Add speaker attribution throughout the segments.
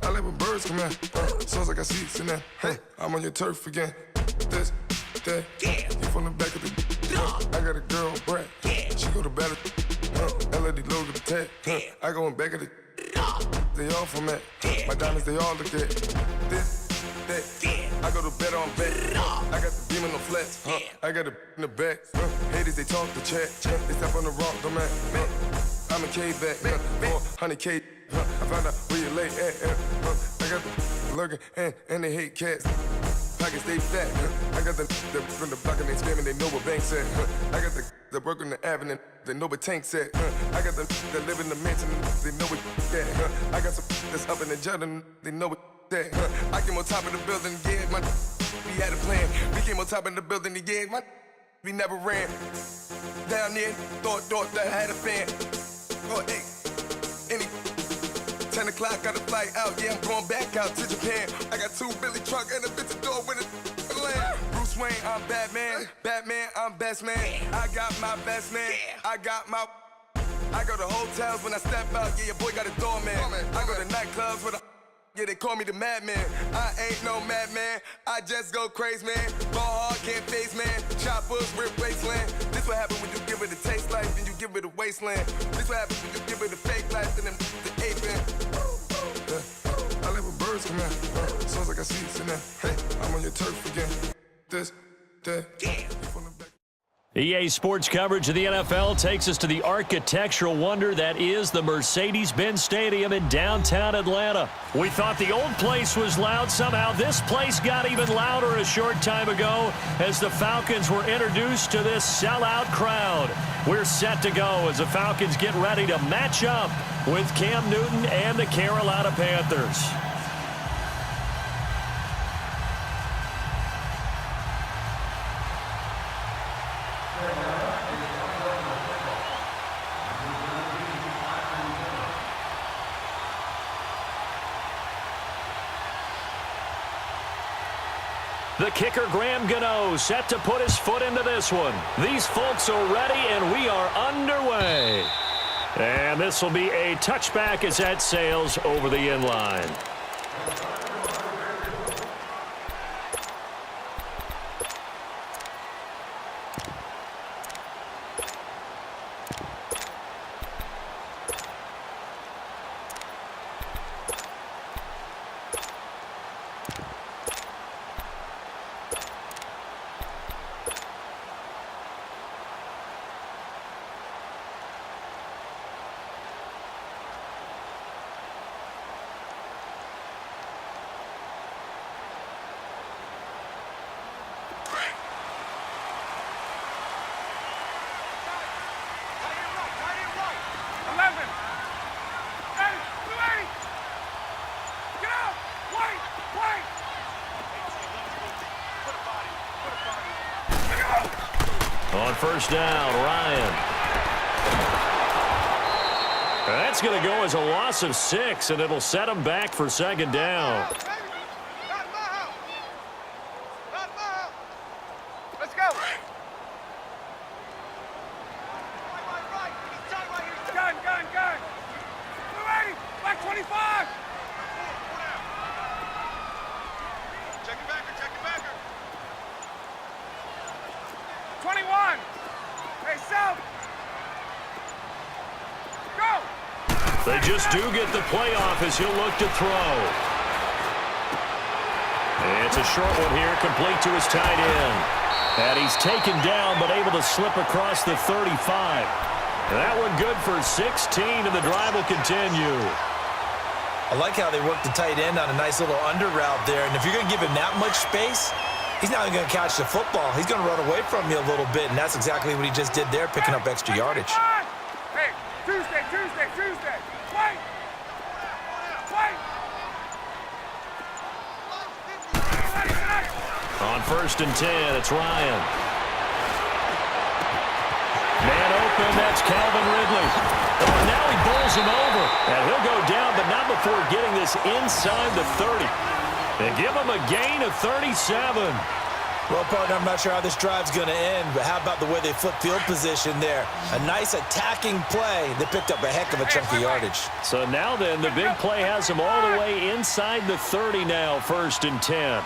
Speaker 1: I like when birds come in. Sounds like I see seats in there. Hey, I'm on your turf again. This, that, you from the back of the. I got a girl, Brad. She go to battle. LED logo the tag. I go in back of the. They all from that. My diamonds, they all look at. This, that. I go to bed on bed. I got the beam in the flats. I got the in the back. Haters, they talk the chat. They step on the rock, the man. I'm a K-back. 400K. I found out where you lay at. I got the lurking and they hate cats. Pockets stay fat. I got the from the block and they screaming, they know what banks at. I got the work on the avenue, they know what tanks at. I got the that live in the mansion, they know what that. I got some that's up in the jungle, they know what that. I came on top of the building, yeah, my we had a plan. We came on top of the building, yeah, my we never ran. Down there, thought that I had a fan. Oh, hey, any 10 o'clock, got a flight out, yeah, I'm going back out to Japan. I got 2 Billy truck and a bitch door with a land. Bruce Wayne, I'm Batman. Batman, I'm best man. I got my best man. I got my. I go to hotels when I step out, yeah, your boy got a doorman. I go to nightclubs with a. Yeah, they call me the madman. I ain't no madman. I just go crazy, man. Ball hard, can't face, man. Choppers, rip wasteland. This what happen when you give it a taste life and you give it a wasteland. This what happen when you give it a fake life and then the ape in. I like when birds come in. Sounds like I see seats in there. Hey, I'm on your turf again. This, that.
Speaker 2: EA Sports coverage of the NFL takes us to the architectural wonder that is the Mercedes-Benz Stadium in downtown Atlanta. We thought the old place was loud. Somehow this place got even louder a short time ago as the Falcons were introduced to this sellout crowd. We're set to go as the Falcons get ready to match up with Cam Newton and the Carolina Panthers. The kicker, Graham Gano, set to put his foot into this one. These folks are ready, and we are underway. And this will be a touchback as that sails over the inline. On first down, Ryan. That's going to go as a loss of 6, and it'll set him back for second down.
Speaker 3: Let's go. Gun. 280, back 25. Check it backer. 21. Hey, South. Go.
Speaker 2: They just do get the playoff as he'll look to throw. It's a short one here, complete to his tight end. And he's taken down, but able to slip across the 35. That one good for 16, and the drive will continue.
Speaker 4: I like how they work the tight end on a nice little under route there. And if you're going to give him that much space, he's not even going to catch the football. He's going to run away from you a little bit, and that's exactly what he just did there, picking up extra yardage.
Speaker 3: Hey, Tuesday. Wait.
Speaker 2: On first and 10, it's Ryan. Man open, that's Calvin Ridley. Oh, now he bowls him over. And he'll go down, but not before getting this inside the 30. They give him a gain of 37.
Speaker 4: Well, partner, I'm not sure how this drive's going to end, but how about the way they flip field position there? A nice attacking play. They picked up a heck of a chunk of yardage.
Speaker 2: So now then, the big play has them all the way inside the 30 now, 1st and 10.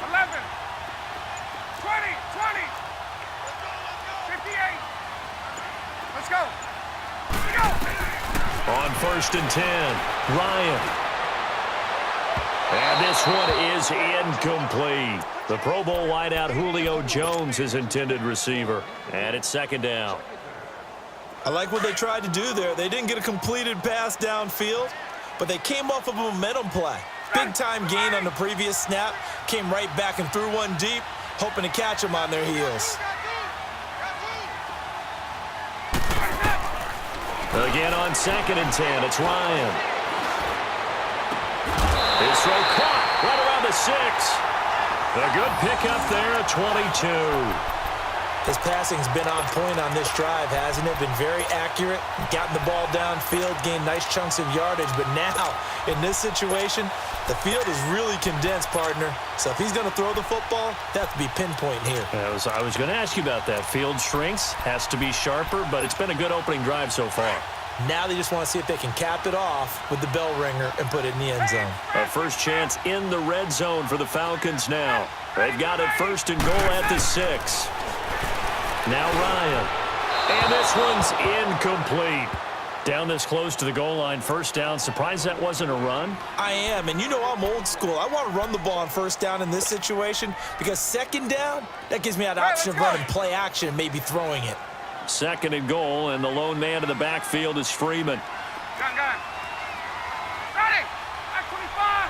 Speaker 3: 11, 20, 20, 58. Let's go. Let's go.
Speaker 2: On 1st and 10, Ryan. And this one is incomplete. The Pro Bowl wideout Julio Jones is intended receiver. And it's 2nd down.
Speaker 4: I like what they tried to do there. They didn't get a completed pass downfield, but they came off of a momentum play. Big-time gain on the previous snap. Came right back and threw one deep, hoping to catch them on their heels.
Speaker 2: Again on 2nd and 10, it's Ryan. His throw caught right around the 6. A good pickup there at 22.
Speaker 4: His passing's been on point on this drive, hasn't it? Been very accurate, gotten the ball downfield, gained nice chunks of yardage. But now, in this situation, the field is really condensed, partner. So if he's going to throw the football, that has to be pinpoint here.
Speaker 2: I was going to ask you about that. Field shrinks, has to be sharper, but it's been a good opening drive so far.
Speaker 4: Now they just want to see if they can cap it off with the bell ringer and put it in the end zone.
Speaker 2: A first chance in the red zone for the Falcons now. They've got it 1st and goal at the 6. Now Ryan. And this one's incomplete. Down this close to the goal line, 1st down. Surprised that wasn't a run?
Speaker 4: I am, and you know I'm old school. I want to run the ball on 1st down in this situation because 2nd down, that gives me that option of running play action and maybe throwing it.
Speaker 2: 2nd and goal, and the lone man in the backfield is Freeman.
Speaker 3: Gun. Ready. Back 25.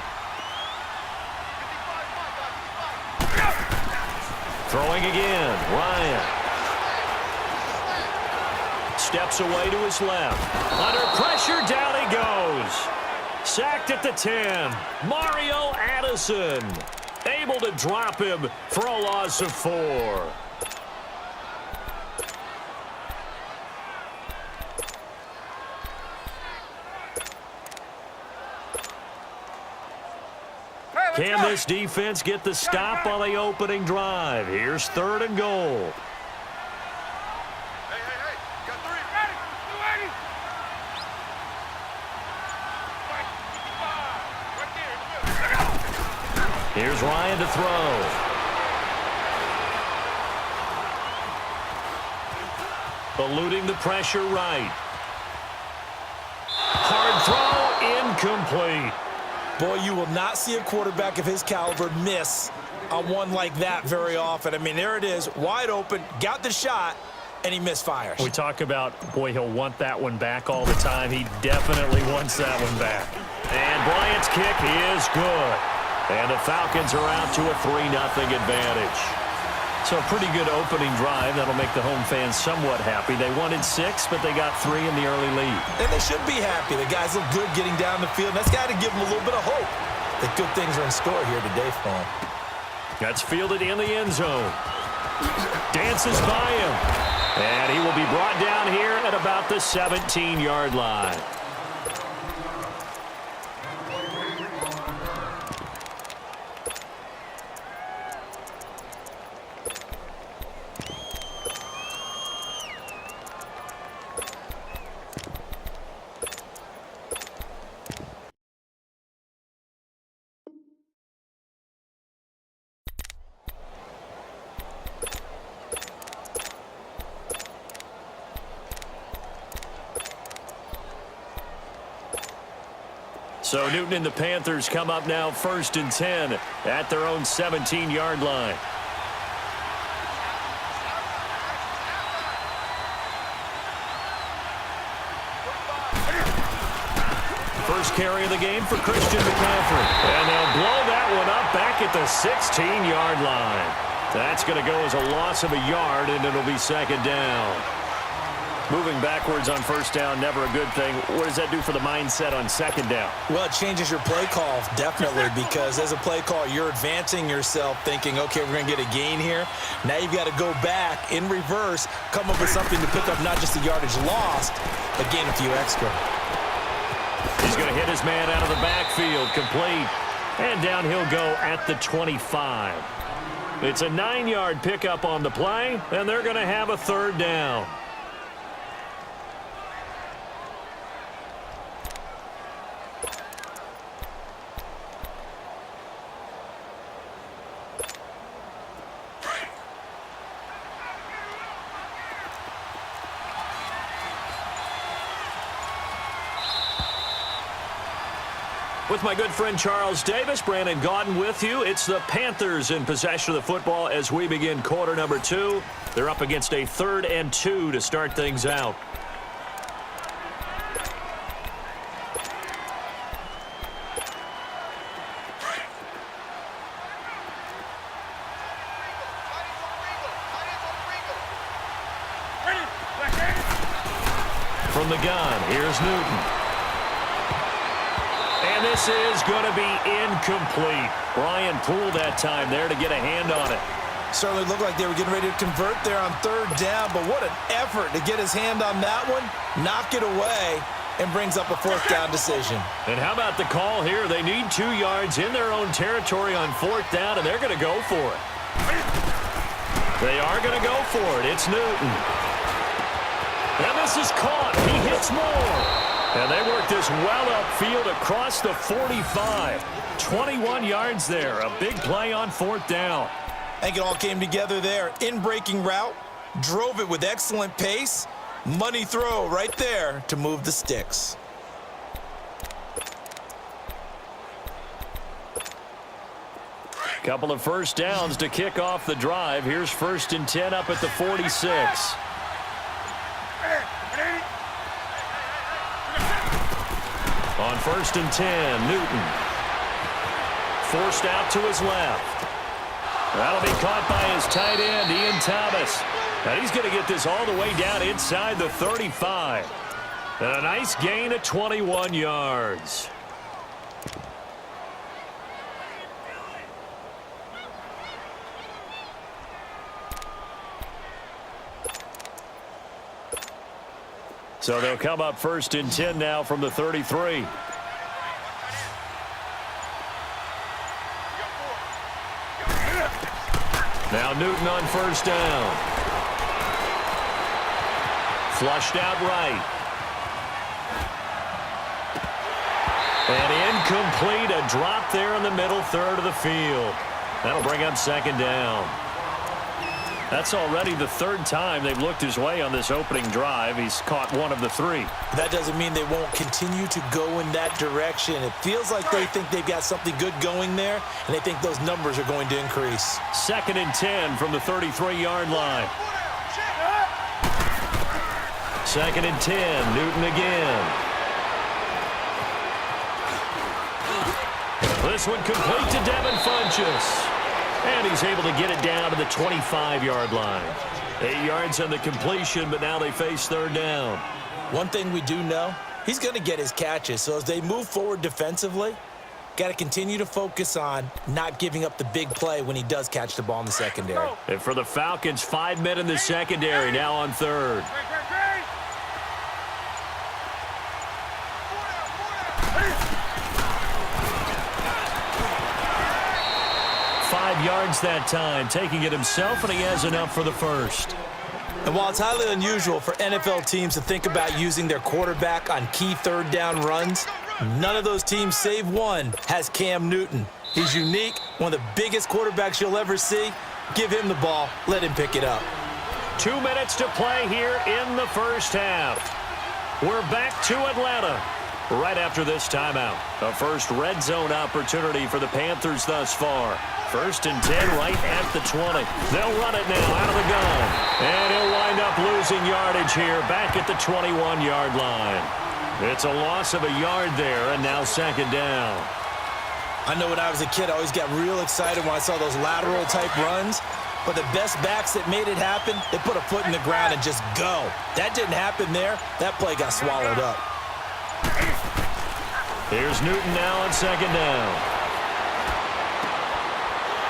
Speaker 2: Throwing again, Ryan. Steps away to his left. Under pressure, down he goes. Sacked at the 10. Mario Addison able to drop him for a loss of 4. Can this defense get the stop on the opening drive? Here's 3rd and goal.
Speaker 3: Hey. Got 3. Ready. 280.
Speaker 2: Here's Ryan to throw. Eluding the pressure right. Hard throw, incomplete.
Speaker 4: Boy, you will not see a quarterback of his caliber miss on one like that very often. I mean, there it is, wide open, got the shot, and he misfires.
Speaker 2: We talk about, boy, he'll want that one back all the time. He definitely wants that one back. And Bryant's kick is good. And the Falcons are out to a 3-0 advantage. So a pretty good opening drive. That'll make the home fans somewhat happy. They wanted 6, but they got 3 in the early lead.
Speaker 4: And they should be happy. The guys look good getting down the field. That's got to give them a little bit of hope that good things are in store here today for them.
Speaker 2: That's fielded in the end zone. Dances by him. And he will be brought down here at about the 17-yard line. So Newton and the Panthers come up now 1st and 10 at their own 17-yard line. First carry of the game for Christian McCaffrey. And they'll blow that one up back at the 16-yard line. That's going to go as a loss of a yard, and it'll be 2nd down. Moving backwards on 1st down, never a good thing. What does that do for the mindset on 2nd down?
Speaker 4: Well, it changes your play call, definitely, because as a play call, you're advancing yourself thinking, okay, we're going to get a gain here. Now you've got to go back in reverse, come up with something to pick up not just the yardage lost, but gain a few extra.
Speaker 2: He's going to hit his man out of the backfield, complete. And down he'll go at the 25. It's a 9-yard pickup on the play, and they're going to have a third down. With my good friend Charles Davis, Brandon Gaudin with you. It's the Panthers in possession of the football as we begin quarter number 2. They're up against a 3rd and 2 to start things out. From the gun, here's Newton. And this is going to be incomplete. Brian Poole that time there to get a hand on it.
Speaker 4: Certainly looked like they were getting ready to convert there on 3rd down, but what an effort to get his hand on that one, knock it away, and brings up a 4th down decision.
Speaker 2: And how about the call here? They need 2 yards in their own territory on 4th down, and they're going to go for it. They are going to go for it. It's Newton. And this is caught. He hits more. And they work this well upfield across the 45. 21 yards there. A big play on 4th down.
Speaker 4: I think it all came together there. In-breaking route. Drove it with excellent pace. Money throw right there to move the sticks.
Speaker 2: Couple of first downs to kick off the drive. Here's 1st and 10 up at the 46. On 1st and 10, Newton. Forced out to his left. That'll be caught by his tight end, Ian Thomas. And he's going to get this all the way down inside the 35. And a nice gain of 21 yards. So they'll come up 1st and 10 now from the 33. Now Newton on 1st down. Flushed out right. And incomplete. A drop there in the middle 3rd of the field. That'll bring up 2nd down. That's already the 3rd time they've looked his way on this opening drive. He's caught 1 of the 3.
Speaker 4: That doesn't mean they won't continue to go in that direction. It feels like they think they've got something good going there, and they think those numbers are going to increase.
Speaker 2: 2nd and 10 from the 33-yard line. 2nd and 10, Newton again. This one complete to Devin Funchess. And he's able to get it down to the 25-yard line. 8 yards on the completion, but now they face 3rd down.
Speaker 4: One thing we do know, he's going to get his catches. So as they move forward defensively, got to continue to focus on not giving up the big play when he does catch the ball in the secondary.
Speaker 2: And for the Falcons, 5 men in the secondary, now on 3rd. Yards that time, taking it himself, and he has enough for the 1st.
Speaker 4: And while it's highly unusual for NFL teams to think about using their quarterback on key 3rd down runs, none of those teams, save one, has Cam Newton. He's unique, one of the biggest quarterbacks you'll ever see. Give him the ball, let him pick it up.
Speaker 2: 2 minutes to play here in the 1st half. We're back to Atlanta right after this timeout. A first red zone opportunity for the Panthers thus far. 1st and 10 right at the 20. They'll run it now out of the gun. And he'll wind up losing yardage here back at the 21-yard line. It's a loss of a yard there, and now 2nd down.
Speaker 4: I know when I was a kid, I always got real excited when I saw those lateral-type runs. But the best backs that made it happen, they put a foot in the ground and just go. That didn't happen there. That play got swallowed up.
Speaker 2: Here's Newton now on 2nd down.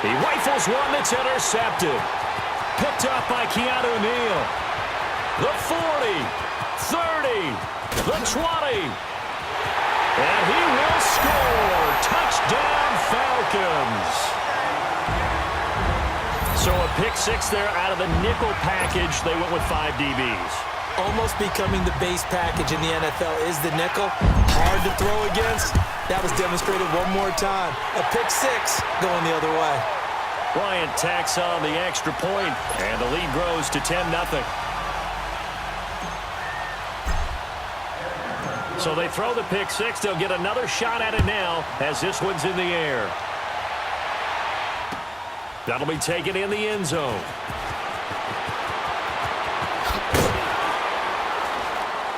Speaker 2: He rifles one that's intercepted. Picked up by Keanu Neal. The 40, 30, the 20. And he will score. Touchdown, Falcons. So a pick six there out of the nickel package. They went with 5 DBs.
Speaker 4: Almost becoming the base package in the NFL is the nickel. Hard to throw against. That was demonstrated one more time. A pick six going the other way.
Speaker 2: Bryant tacks on the extra point, and the lead grows to 10-0. So they throw the pick six. They'll get another shot at it now as this one's in the air. That'll be taken in the end zone.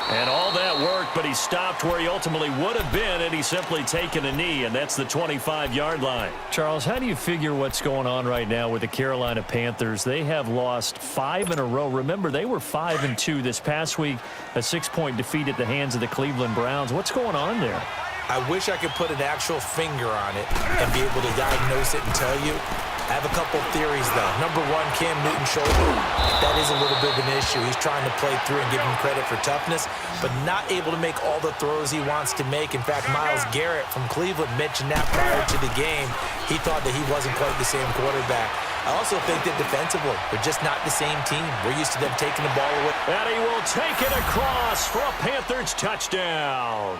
Speaker 2: And all that worked, but he stopped where he ultimately would have been, and he's simply taken a knee, and that's the 25-yard line. Charles, how do you figure what's going on right now with the Carolina Panthers? They have lost 5 in a row. Remember, they were 5-2 this past week, a 6-point defeat at the hands of the Cleveland Browns. What's going on there?
Speaker 4: I wish I could put an actual finger on it and be able to diagnose it and tell you. I have a couple theories, though. Number one, Cam Newton's shoulder. That is a little bit of an issue. He's trying to play through and give him credit for toughness, but not able to make all the throws he wants to make. In fact, Myles Garrett from Cleveland mentioned that prior to the game. He thought that he wasn't quite the same quarterback. I also think that defensively, they're just not the same team. We're used to them taking the ball away.
Speaker 2: And he will take it across for a Panthers touchdown.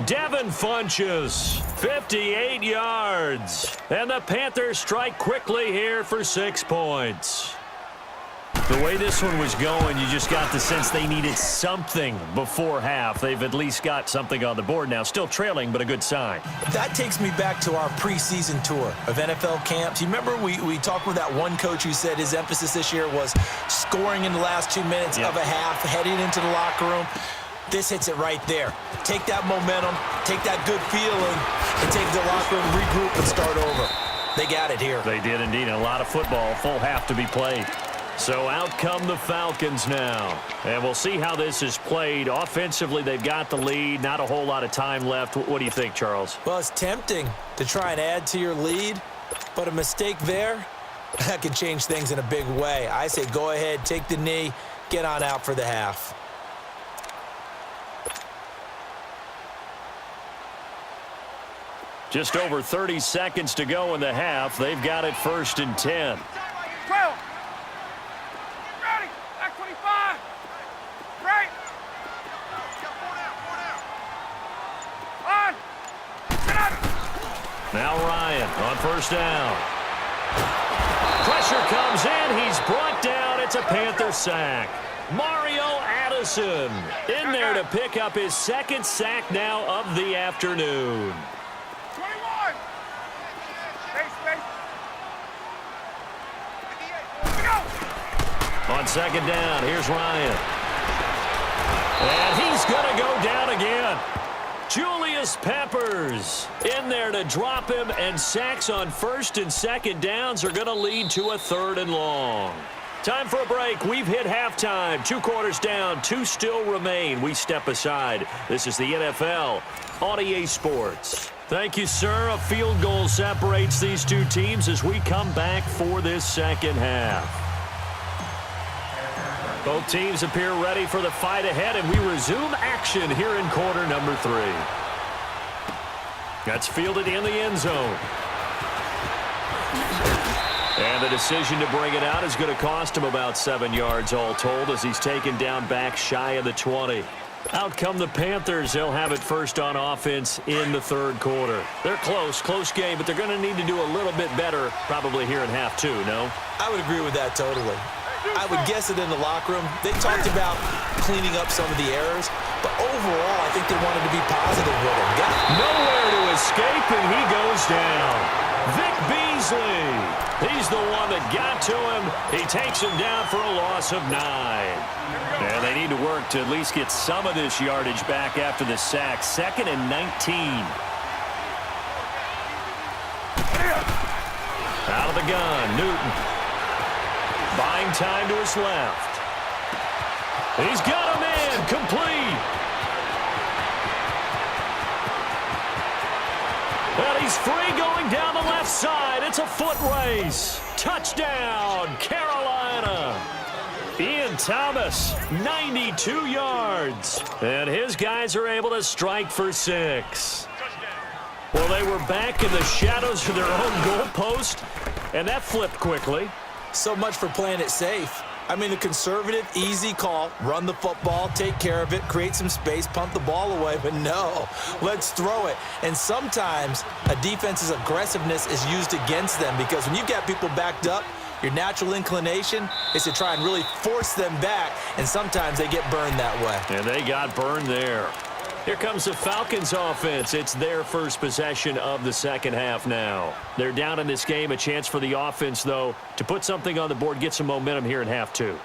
Speaker 2: Devin Funchess, 58 yards. And the Panthers strike quickly here for 6 points. The way this one was going, you just got the sense they needed something before half. They've at least got something on the board now. Still trailing, but a good sign.
Speaker 4: That takes me back to our preseason tour of NFL camps. You remember we talked with that one coach who said his emphasis this year was scoring in the last 2 minutes of a half, heading into the locker room. This hits it right there. Take that momentum, take that good feeling, and take the locker room, regroup, and start over. They got it here.
Speaker 2: They did indeed. And a lot of football, full half to be played. So out come the Falcons now. And we'll see how this is played. Offensively, they've got the lead. Not a whole lot of time left. What do you think, Charles?
Speaker 4: Well, it's tempting to try and add to your lead, but a mistake there, that could change things in a big way. I say go ahead, take the knee, get on out for the half.
Speaker 2: Just over 30 seconds to go in the half. They've got it 1st and 10.
Speaker 3: 12. Ready. Back 25. Right. On. Get up.
Speaker 2: Now Ryan on 1st down. Pressure comes in. He's brought down. It's a Panther sack. Mario Addison in there to pick up his 2nd sack now of the afternoon.
Speaker 3: 21. Space. Here we go.
Speaker 2: On 2nd down, here's Ryan. And he's going to go down again. Julius Peppers in there to drop him, and sacks on 1st and 2nd downs are going to lead to a 3rd and long. Time for a break. We've hit halftime. 2 quarters down, 2 still remain. We step aside. This is the NFL on EA Sports. Thank you, sir. A field goal separates these 2 teams as we come back for this 2nd half. Both teams appear ready for the fight ahead, and we resume action here in quarter number 3. That's fielded in the end zone. And the decision to bring it out is going to cost him about 7 yards all told as he's taken down back shy of the 20. Out come the Panthers. They'll have it first on offense in the 3rd quarter. They're close game, but they're going to need to do a little bit better probably here in half 2, no?
Speaker 4: I would agree with that totally. I would guess that in the locker room, they talked about cleaning up some of the errors, but overall, I think they wanted to be positive with him. Got
Speaker 2: nowhere to escape, and he goes down. Vic Beasley. He's the one that got to him. He takes him down for a loss of 9. And they need to work to at least get some of this yardage back after the sack. 2nd and 19. Out of the gun, Newton. Buying time to his left. He's got a man, complete. And he's free going down the left side. It's a foot race. Touchdown, Carolina. Ian Thomas, 92 yards. And his guys are able to strike for 6. Well, they were back in the shadows of their own goalpost, and that flipped quickly.
Speaker 4: So much for playing it safe. I mean, the conservative, easy call, run the football, take care of it, create some space, punt the ball away, but no, let's throw it. And sometimes a defense's aggressiveness is used against them because when you've got people backed up, your natural inclination is to try and really force them back, and sometimes they get burned that way.
Speaker 2: And they got burned there. Here comes the Falcons offense. It's their first possession of the second half now. They're down in this game. A chance for the offense, though, to put something on the board, get some momentum here in half two.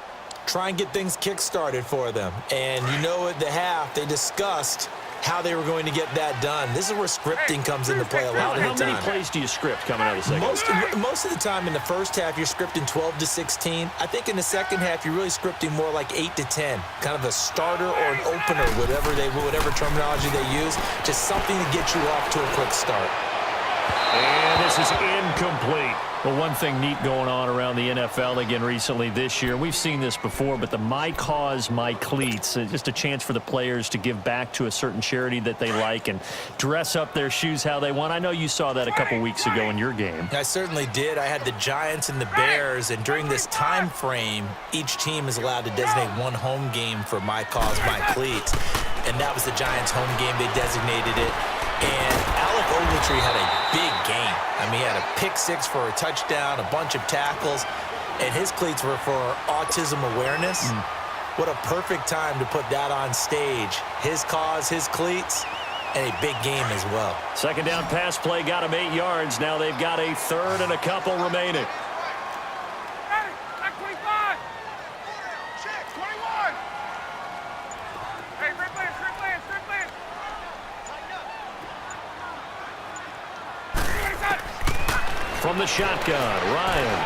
Speaker 4: Try and get things kick-started for them. And you know at the half, they discussed how they were going to get that done. This is where scripting comes into play a lot of the time.
Speaker 2: How many plays do you script coming out of the second half?
Speaker 4: Most of the time in the first half, you're scripting 12 to 16. I think in the second half, you're really scripting more like 8 to 10. Kind of a starter or an opener, whatever terminology they use. Just something to get you off to a quick start.
Speaker 2: And this is incomplete. Well, one thing neat going on around the NFL again recently this year, we've seen this before, but the My Cause, My Cleats, just a chance for the players to give back to a certain charity that they like and dress up their shoes how they want. I know you saw that a couple weeks ago in your game.
Speaker 4: I certainly did. I had the Giants and the Bears, and during this time frame, each team is allowed to designate one home game for My Cause, My Cleats, and that was the Giants' home game. They designated it. And Alec Ogletree had a big game. I mean, he had a pick-6 for a touchdown, a bunch of tackles, and his cleats were for autism awareness. What a perfect time to put that on stage. His cause, his cleats, and a big game as well.
Speaker 2: Second down pass play got him 8 yards. Now they've got a third and a couple remaining. From the shotgun, Ryan.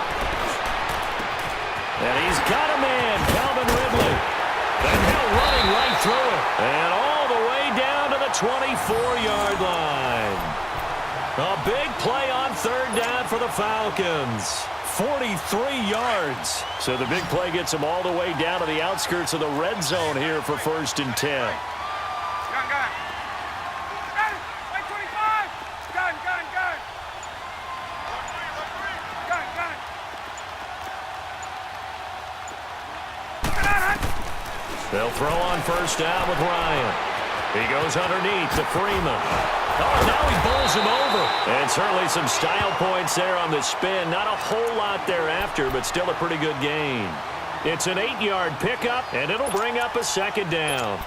Speaker 2: And he's got a man, Calvin Ridley. And Hill running right through it. And all the way down to the 24-yard line. A big play on third down for the Falcons. 43 yards. So the big play gets them all the way down to the outskirts of the red zone here for 1st and 10. They'll throw on first down with Ryan. He goes underneath to Freeman. Oh, now he bowls him over. And certainly some style points there on the spin. Not a whole lot thereafter, but still a pretty good gain. It's an 8-yard pickup, and it'll bring up a second down.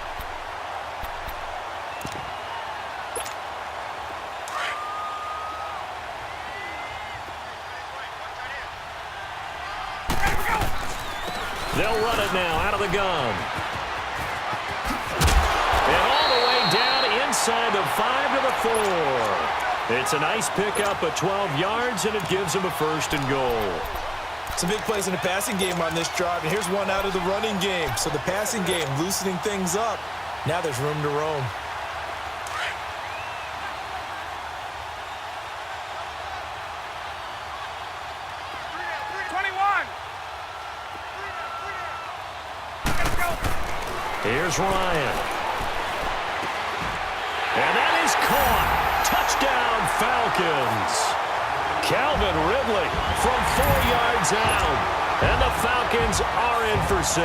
Speaker 2: They'll run it now out of the gun. And all the way down inside the 5 to the 4. It's a nice pickup of 12 yards, and it gives them a 1st and goal.
Speaker 4: Some big plays in the passing game on this drive, and here's one out of the running game. So the passing game loosening things up. Now there's room to roam.
Speaker 2: Here's Ryan. And that is caught. Touchdown, Falcons. Calvin Ridley from 4 yards out. And the Falcons are in for 6.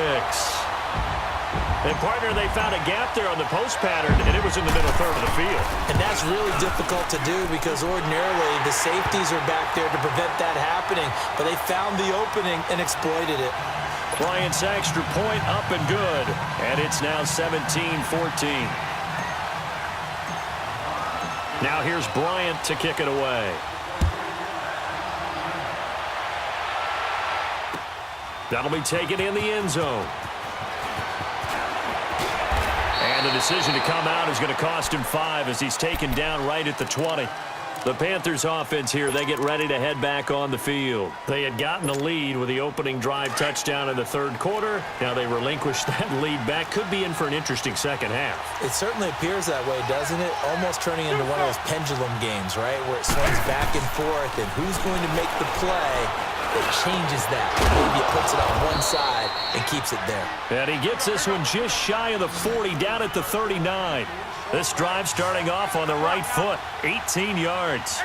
Speaker 2: And, partner, they found a gap there on the post pattern, and it was in the middle third of the field.
Speaker 4: And that's really difficult to do because ordinarily the safeties are back there to prevent that happening. But they found the opening and exploited it.
Speaker 2: Bryant's extra point up and good. And it's now 17-14. Now here's Bryant to kick it away. That'll be taken in the end zone. And the decision to come out is going to cost him 5 as he's taken down right at the 20. The Panthers offense here, they get ready to head back on the field. They had gotten the lead with the opening drive touchdown in the third quarter. Now they relinquish that lead back. Could be in for an interesting second half.
Speaker 4: It certainly appears that way, doesn't it? Almost turning into one of those pendulum games, right? Where it swings back and forth, and who's going to make the play that changes that. Maybe it puts it on one side and keeps it there.
Speaker 2: And he gets this one just shy of the 40, down at the 39. This drive starting off on the right foot, 18 yards.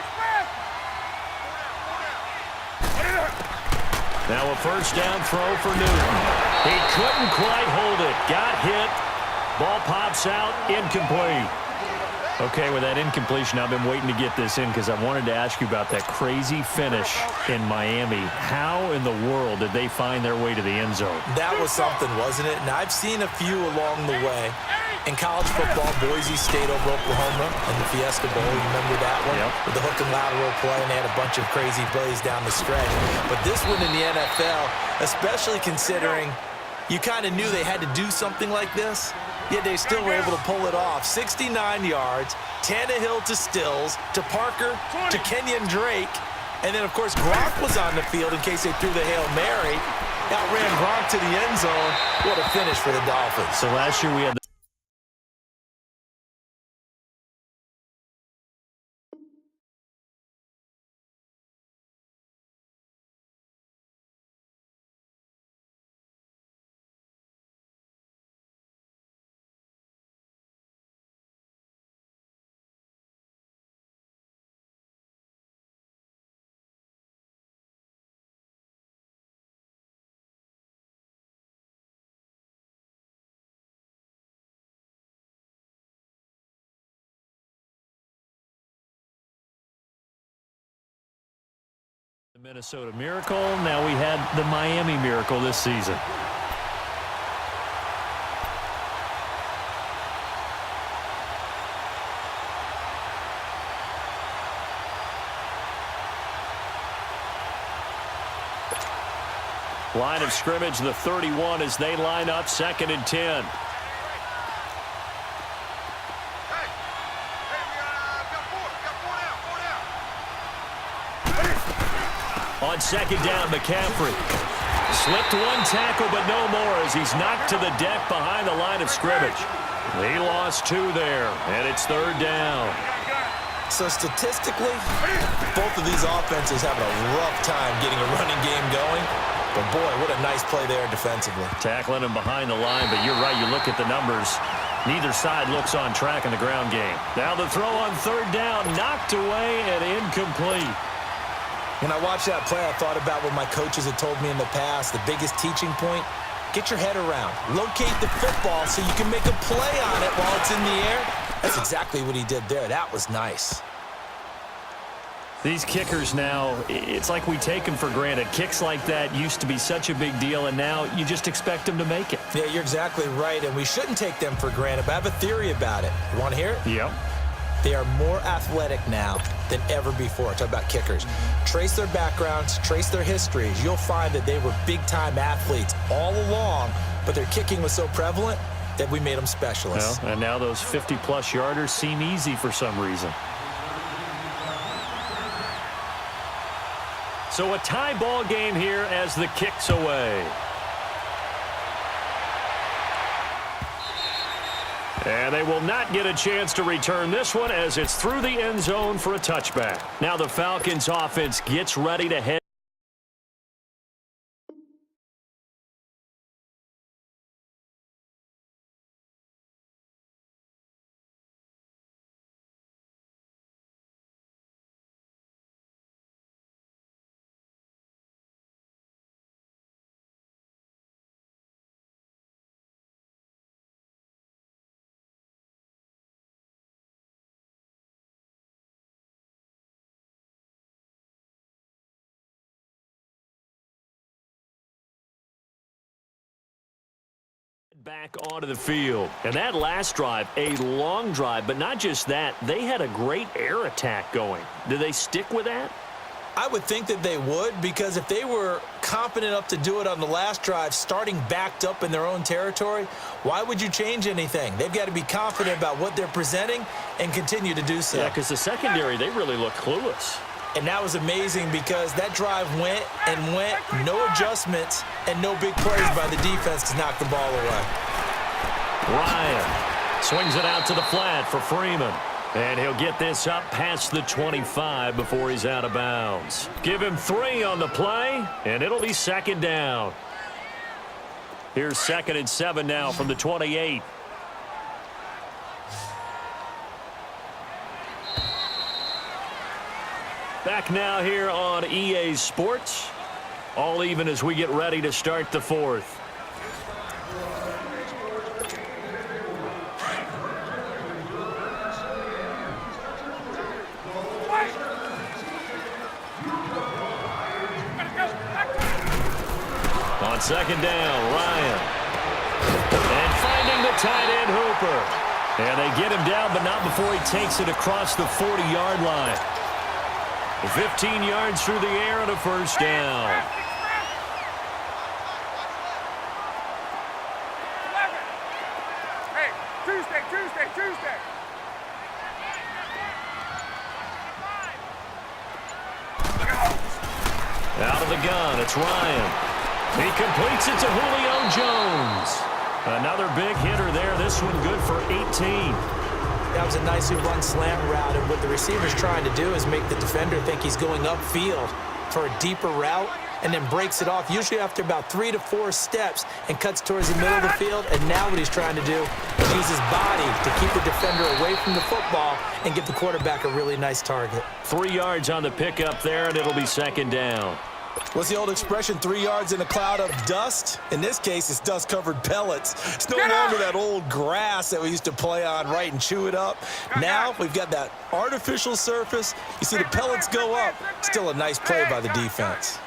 Speaker 2: Now a first down throw for Newton. He couldn't quite hold it. Got hit. Ball pops out, incomplete. Okay, with that incompletion, I've been waiting to get this in because I wanted to ask you about that crazy finish in Miami. How in the world did they find their way to the end zone?
Speaker 4: That was something, wasn't it? And I've seen a few along the way. In college football, Boise State over Oklahoma in the Fiesta Bowl. You remember that one?
Speaker 2: Yep.
Speaker 4: With the hook and lateral play, and they had a bunch of crazy plays down the stretch. But this one in the NFL, especially considering you kind of knew they had to do something like this, yet they still were able to pull it off. 69 yards, Tannehill to Stills, to Parker, to Kenyon Drake, and then, of course, Gronk was on the field in case they threw the Hail Mary. Outran Gronk to the end zone. What a finish for the Dolphins.
Speaker 2: So last year we had the Minnesota Miracle. Now we had the Miami Miracle this season. Line of scrimmage, the 31, as they line up, 2nd and 10. On 2nd down, McCaffrey slipped one tackle, but no more as he's knocked to the deck behind the line of scrimmage. He lost 2 there, and it's 3rd down.
Speaker 4: So statistically, both of these offenses having a rough time getting a running game going. But boy, what a nice play there defensively.
Speaker 2: Tackling him behind the line, but you're right, you look at the numbers. Neither side looks on track in the ground game. Now the throw on 3rd down, knocked away and incomplete.
Speaker 4: When I watched that play, I thought about what my coaches had told me in the past. The biggest teaching point, get your head around. Locate the football so you can make a play on it while it's in the air. That's exactly what he did there. That was nice.
Speaker 2: These kickers now, it's like we take them for granted. Kicks like that used to be such a big deal, and now you just expect them to make it.
Speaker 4: Yeah, you're exactly right, and we shouldn't take them for granted, but I have a theory about it. You want to hear it?
Speaker 2: Yep.
Speaker 4: They are more athletic now than ever before. Talk about kickers. Trace their backgrounds, trace their histories. You'll find that they were big-time athletes all along, but their kicking was so prevalent that we made them specialists.
Speaker 2: Well, and now those 50-plus yarders seem easy for some reason. So a tie ball game here as the kick's away. And they will not get a chance to return this one as it's through the end zone for a touchback. Now the Falcons offense gets ready to head. Back onto the field. And that last drive, a long drive, but not just that, they had a great air attack going. Do they stick with that?
Speaker 4: I would think that they would, because if they were confident enough to do it on the last drive, starting backed up in their own territory, why would you change anything? They've got to be confident about what they're presenting and continue to do so.
Speaker 2: Yeah, because the secondary, they really look clueless.
Speaker 4: And that was amazing because that drive went and went, no adjustments, and no big plays by the defense to knock the ball away.
Speaker 2: Ryan swings it out to the flat for Freeman. And he'll get this up past the 25 before he's out of bounds. Give him 3 on the play, and it'll be second down. Here's 2nd and 7 now from the 28. Back now here on EA Sports. All even as we get ready to start the 4th. On 2nd down, Ryan. And finding the tight end, Hooper. And they get him down, but not before he takes it across the 40-yard line. 15 yards through the air and a first down.
Speaker 3: Hey, Tuesday.
Speaker 2: Out of the gun, it's Ryan. He completes it to Julio Jones. Another big hitter there. This one good for 18.
Speaker 4: That was a nicely run slant route, and what the receiver's trying to do is make the defender think he's going upfield for a deeper route, and then breaks it off, usually after about 3 to 4 steps, and cuts towards the middle of the field. And now what he's trying to do is use his body to keep the defender away from the football and give the quarterback a really nice target.
Speaker 2: 3 yards on the pickup there, and it'll be second down.
Speaker 4: What's the old expression, 3 yards in a cloud of dust? In this case, it's dust-covered pellets. It's no longer that old grass that we used to play on, right, and chew it up. Now we've got that artificial surface. You see the pellets go up. Still a nice play by the defense.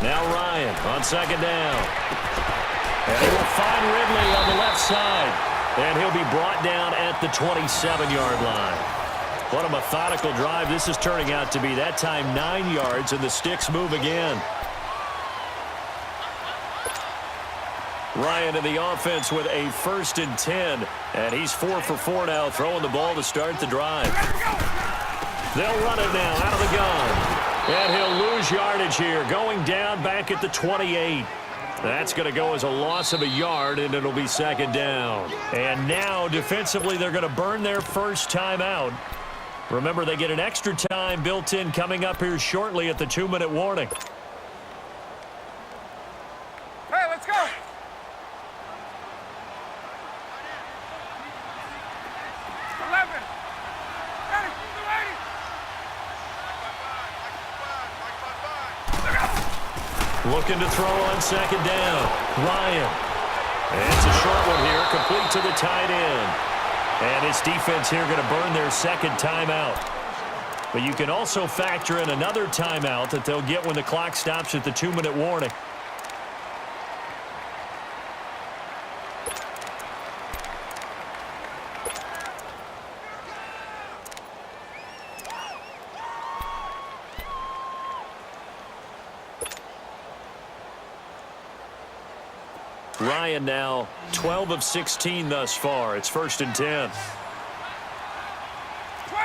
Speaker 2: Now Ryan on 2nd down. And he will find Ridley on the left side. And he'll be brought down at the 27-yard line. What a methodical drive this is turning out to be. That time 9 yards, and the sticks move again. Ryan in the offense with a 1st and 10. And he's 4 for 4 now, throwing the ball to start the drive. They'll run it now out of the gun. And he'll lose yardage here, going down back at the 28. That's going to go as a loss of a yard, and it'll be second down. And now, defensively, they're going to burn their first timeout. Remember, they get an extra time built in coming up here shortly at the 2-minute warning.
Speaker 3: Hey, let's go.
Speaker 2: Looking to throw on second down. Ryan. And it's a short one here, complete to the tight end. And his defense here going to burn their second timeout. But you can also factor in another timeout that they'll get when the clock stops at the 2-minute warning. Ryan now 12 of 16 thus far. It's 1st and 10.
Speaker 3: 20.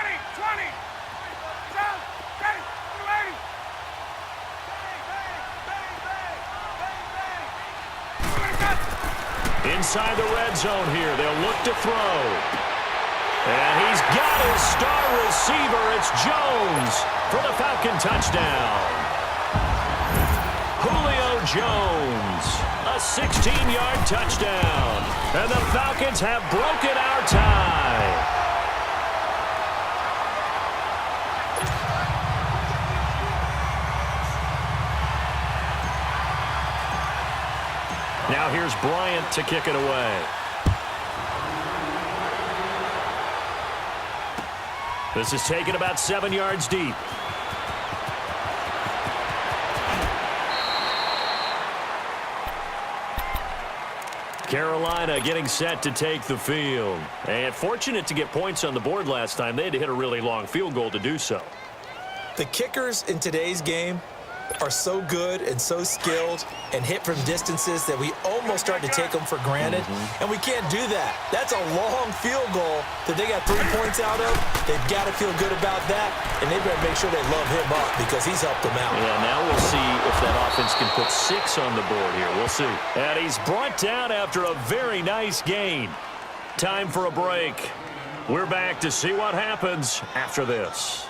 Speaker 2: Inside the red zone here. They'll look to throw. And he's got his star receiver. It's Jones for the Falcon touchdown. Julio Jones. A 16-yard touchdown. And the Falcons have broken our tie. Now here's Bryant to kick it away. This is taken about 7 yards deep. Carolina getting set to take the field. And fortunate to get points on the board last time. They had to hit a really long field goal to do so.
Speaker 4: The kickers in today's game, are so good and so skilled and hit from distances that we almost start to take them for granted, and we can't do that. That's a long field goal that they got 3 points out of. They've got to feel good about that, and they better make sure they love him up because he's helped them out.
Speaker 2: Yeah, now we'll see if that offense can put 6 on the board here. We'll see. And he's brought down after a very nice gain. Time for a break. We're back to see what happens after this.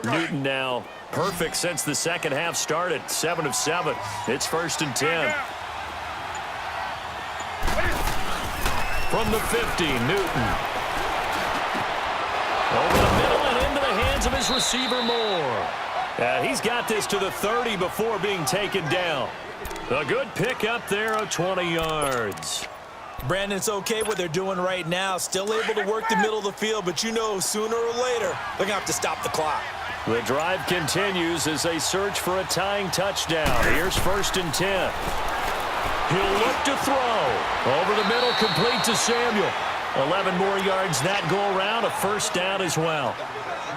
Speaker 2: Newton now perfect since the second half started. 7 of 7. It's 1st and 10. From the 50, Newton. Over the middle and into the hands of his receiver, Moore. He's got this to the 30 before being taken down. A good pickup there of 20 yards.
Speaker 4: Brandon, it's okay what they're doing right now. Still able to work the middle of the field, but you know sooner or later they're going to have to stop the clock.
Speaker 2: The drive continues as they search for a tying touchdown. Here's 1st and 10. He'll look to throw. Over the middle, complete to Samuel. 11 more yards that go around, a 1st down as well.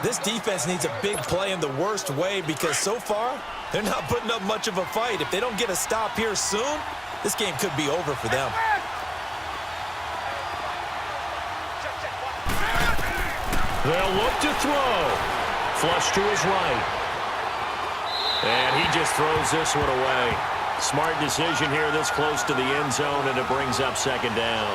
Speaker 4: This defense needs a big play in the worst way because so far they're not putting up much of a fight. If they don't get a stop here soon, this game could be over for them.
Speaker 2: They'll look to throw. Flush to his right. And he just throws this one away. Smart decision here this close to the end zone, and it brings up 2nd down.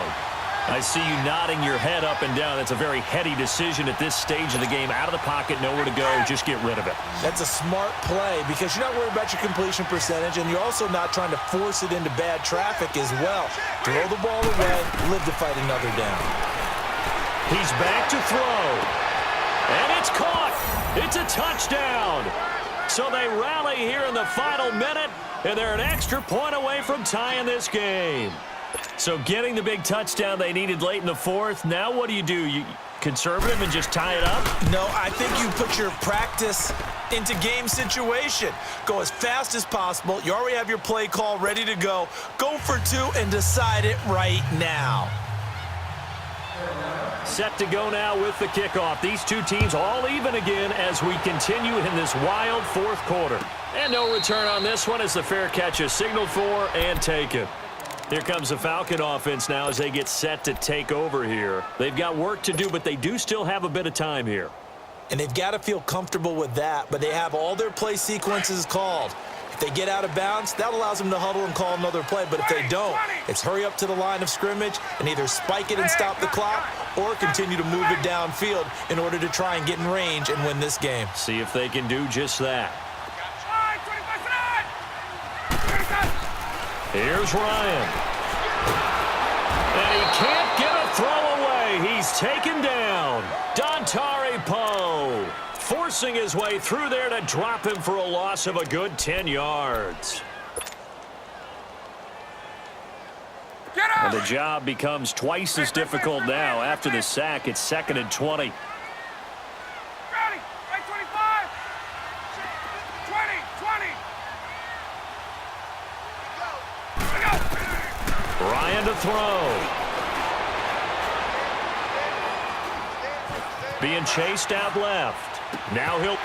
Speaker 2: I see you nodding your head up and down. That's a very heady decision at this stage of the game. Out of the pocket, nowhere to go. Just get rid of it.
Speaker 4: That's a smart play because you're not worried about your completion percentage, and you're also not trying to force it into bad traffic as well. Throw the ball away, live to fight another down.
Speaker 2: He's back to throw. And it's caught. It's a touchdown. So they rally here in the final minute, and they're an extra point away from tying this game. So getting the big touchdown they needed late in the 4th. Now what do? You conservative and just tie it up?
Speaker 4: No, I think you put your practice into game situation. Go as fast as possible. You already have your play call ready to go. Go for 2 and decide it right now.
Speaker 2: Set to go now with the kickoff. These two teams all even again as we continue in this wild 4th quarter. And no return on this one as the fair catch is signaled for and taken. Here comes the Falcon offense now as they get set to take over here. They've got work to do, but they do still have a bit of time here.
Speaker 4: And they've got to feel comfortable with that, but they have all their play sequences called. If they get out of bounds, that allows them to huddle and call another play. But if they don't, it's hurry up to the line of scrimmage and either spike it and stop the clock or continue to move it downfield in order to try and get in range and win this game.
Speaker 2: See if they can do just that. Here's Ryan. And he can't get a throw away. He's taken down. Dontari Poe forcing his way through there to drop him for a loss of a good 10 yards. And the job becomes twice as difficult now after the sack. It's 2nd and 20. Ryan to throw. Being chased out left. Now he'll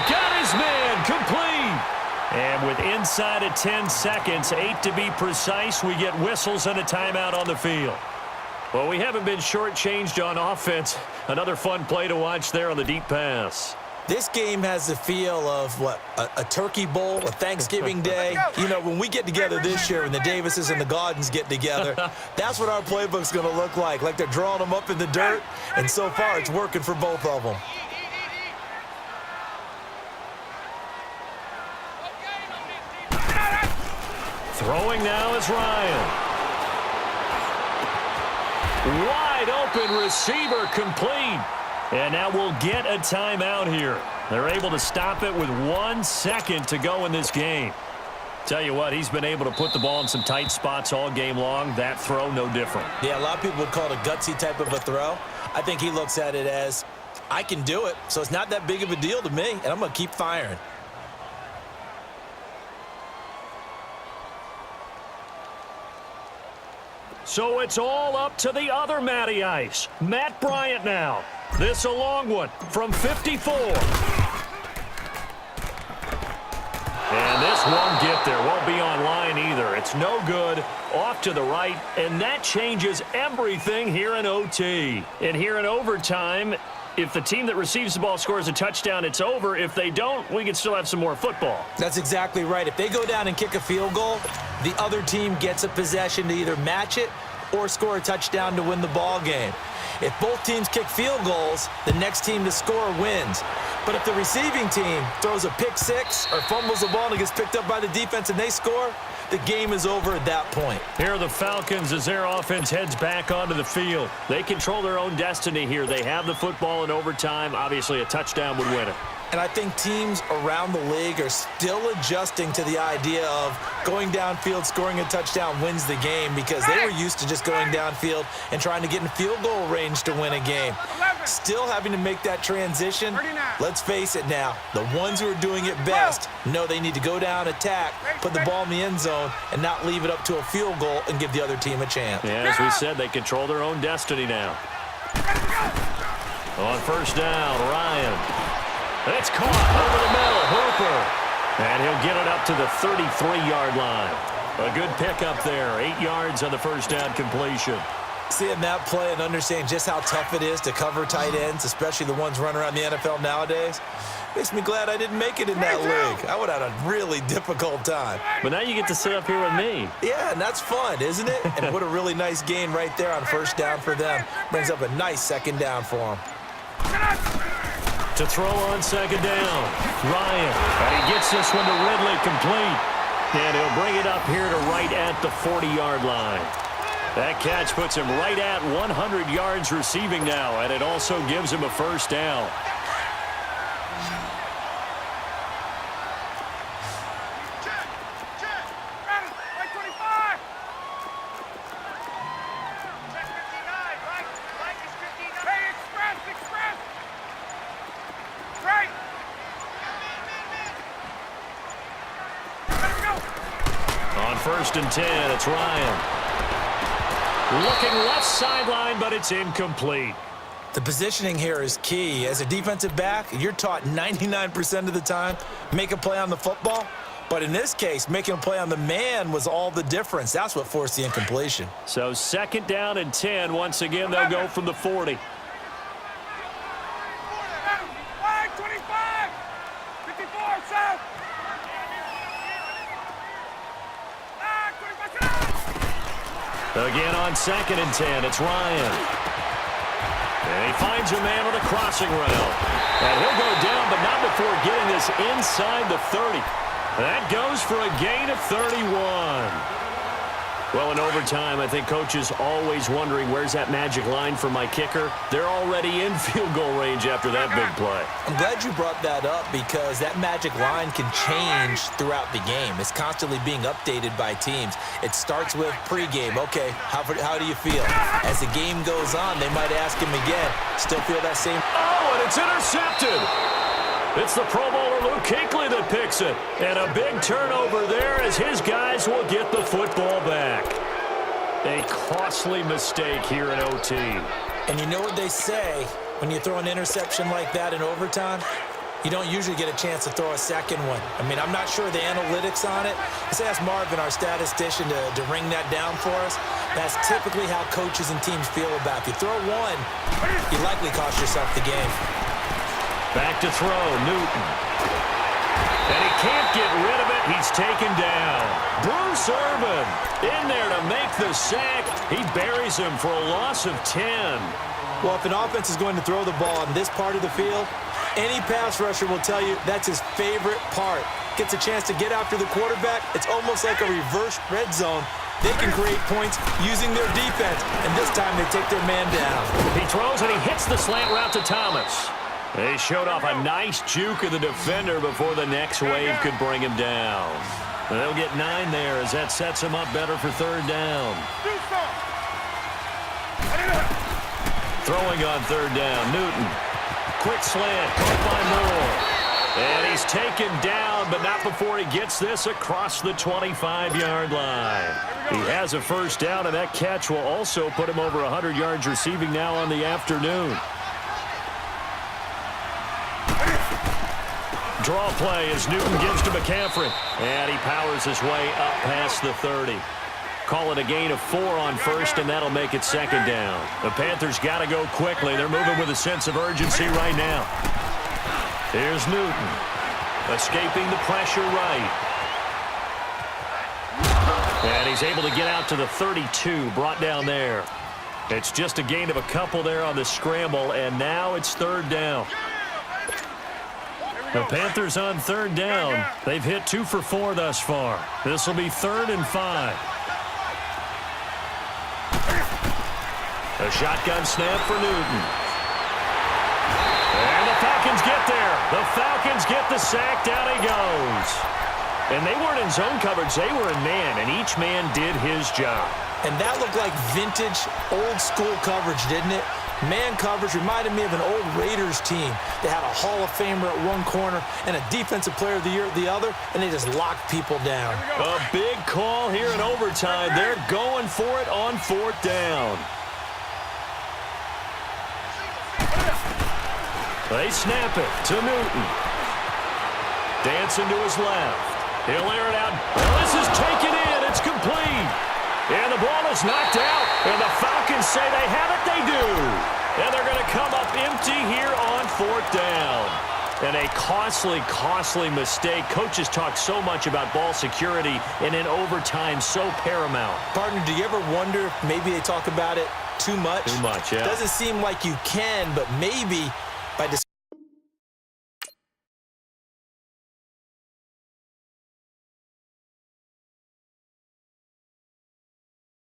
Speaker 2: got his man complete. And with inside of 10 seconds, 8 to be precise, we get whistles and a timeout on the field. Well, we haven't been shortchanged on offense. Another fun play to watch there on the deep pass.
Speaker 4: This game has the feel of, what, a turkey bowl, a Thanksgiving day. You know, when we get together this year, when the Davises and the Gaudens get together, that's what our playbook's going to look like they're drawing them up in the dirt, and so far it's working for both of them.
Speaker 2: Throwing now is Ryan. Wide open receiver complete. And now we'll get a timeout here. They're able to stop it with 1 second to go in this game. Tell you what, he's been able to put the ball in some tight spots all game long. That throw, no different.
Speaker 4: Yeah, a lot of people would call it a gutsy type of a throw. I think he looks at it as I can do it, so it's not that big of a deal to me, and I'm going to keep firing.
Speaker 2: So it's all up to the other Matty Ice. Matt Bryant now. This a long one from 54. And this won't get there. Won't be on line either. It's no good. Off to the right. And that changes everything here in OT. And here in overtime, if the team that receives the ball scores a touchdown, it's over. If they don't, we can still have some more football.
Speaker 4: That's exactly right. If they go down and kick a field goal, the other team gets a possession to either match it or score a touchdown to win the ball game. If both teams kick field goals, the next team to score wins. But if the receiving team throws a pick six or fumbles the ball and it gets picked up by the defense and they score, the game is over at that point.
Speaker 2: Here are the Falcons as their offense heads back onto the field. They control their own destiny here. They have the football in overtime. Obviously, a touchdown would win it.
Speaker 4: And I think teams around the league are still adjusting to the idea of going downfield, scoring a touchdown wins the game, because they were used to just going downfield and trying to get in field goal range to win a game. Still having to make that transition. Let's face it now, the ones who are doing it best know they need to go down, attack, put the ball in the end zone, and not leave it up to a field goal and give the other team a chance.
Speaker 2: Yeah, as we said, they control their own destiny now. On first down, Ryan. It's caught over the middle, Hooper. And he'll get it up to the 33-yard line. A good pickup there, 8 yards on the first down completion.
Speaker 4: Seeing that play and understanding just how tough it is to cover tight ends, especially the ones running around the NFL nowadays, makes me glad I didn't make it in that league. I would have had a really difficult time.
Speaker 2: But now you get to sit up here with me.
Speaker 4: Yeah, and that's fun, isn't it? And what a really nice gain right there on first down for them. Brings up a nice second down for them.
Speaker 2: To throw on second down, Ryan. And he gets this one to Ridley complete. And he'll bring it up here to right at the 40-yard line. That catch puts him right at 100 yards receiving now, and it also gives him a first down. First and 10, it's Ryan. Looking left sideline, but it's incomplete.
Speaker 4: The positioning here is key. As a defensive back, you're taught 99% of the time, make a play on the football. But in this case, making a play on the man was all the difference. That's what forced the incompletion.
Speaker 2: So second down and 10. Once again, they'll go from the 40. Again on second and 10, it's Ryan. And he finds a man with a crossing route. And he'll go down, but not before getting this inside the 30. That goes for a gain of 31. Well, in overtime, I think Coach is always wondering, where's that magic line for my kicker? They're already in field goal range after that big play.
Speaker 4: I'm glad you brought that up, because that magic line can change throughout the game. It's constantly being updated by teams. It starts with pregame. Okay, how do you feel? As the game goes on, they might ask him again. Still feel that same?
Speaker 2: Oh, and it's intercepted. It's the Pro Bowler Luke Kuechly that picks it. And a big turnover there as his guys will get the football back. A costly mistake here in OT.
Speaker 4: And you know what they say, when you throw an interception like that in overtime, you don't usually get a chance to throw a second one. I mean, I'm not sure the analytics on it. Let's ask Marvin, our statistician, to ring that down for us. That's typically how coaches and teams feel about it. If you throw one, you likely cost yourself the game.
Speaker 2: Back to throw, Newton. And he can't get rid of it. He's taken down. Bruce Irvin in there to make the sack. He buries him for a loss of 10.
Speaker 4: Well, if an offense is going to throw the ball on this part of the field, any pass rusher will tell you that's his favorite part. Gets a chance to get after the quarterback. It's almost like a reverse red zone. They can create points using their defense, and this time they take their man down.
Speaker 2: He throws and he hits the slant route to Thomas. They showed off a nice juke of the defender before the next wave could bring him down. They'll get 9 there as that sets him up better for third down. Throwing on third down, Newton. quick slant, caught by Moore. And he's taken down, but not before he gets this across the 25-yard line. He has a first down, and that catch will also put him over 100 yards receiving now on the afternoon. Draw play as Newton gives to McCaffrey. And he powers his way up past the 30. Call it a gain of 4 on first, and that'll make it second down. The Panthers got to go quickly. They're moving with a sense of urgency right now. Here's Newton, escaping the pressure right. And he's able to get out to the 32, brought down there. It's just a gain of a couple there on the scramble, and now it's third down. The Panthers on third down. They've hit 2 for 4 thus far. This will be 3rd and 5. A shotgun snap for Newton. And the Falcons get there. The Falcons get the sack. Down he goes. And they weren't in zone coverage. They were in man, and each man did his job.
Speaker 4: And that looked like vintage, old-school coverage, didn't it? Man coverage reminded me of an old Raiders team. They had a Hall of Famer at one corner and a Defensive Player of the Year at the other, and they just locked people down.
Speaker 2: A big call here in overtime. They're going for it on 4th down. They snap it to Newton. Dancing to his left. He'll air it out. Well, this is taken in. It's complete. And the ball is knocked out. And the Falcons say they have it. They do. And they're going to come up empty here on 4th down. And a costly, costly mistake. Coaches talk so much about ball security, and in overtime, so paramount.
Speaker 4: Partner, do you ever wonder if maybe they talk about it too much?
Speaker 2: Too much, yeah.
Speaker 4: Doesn't seem like you can, but maybe by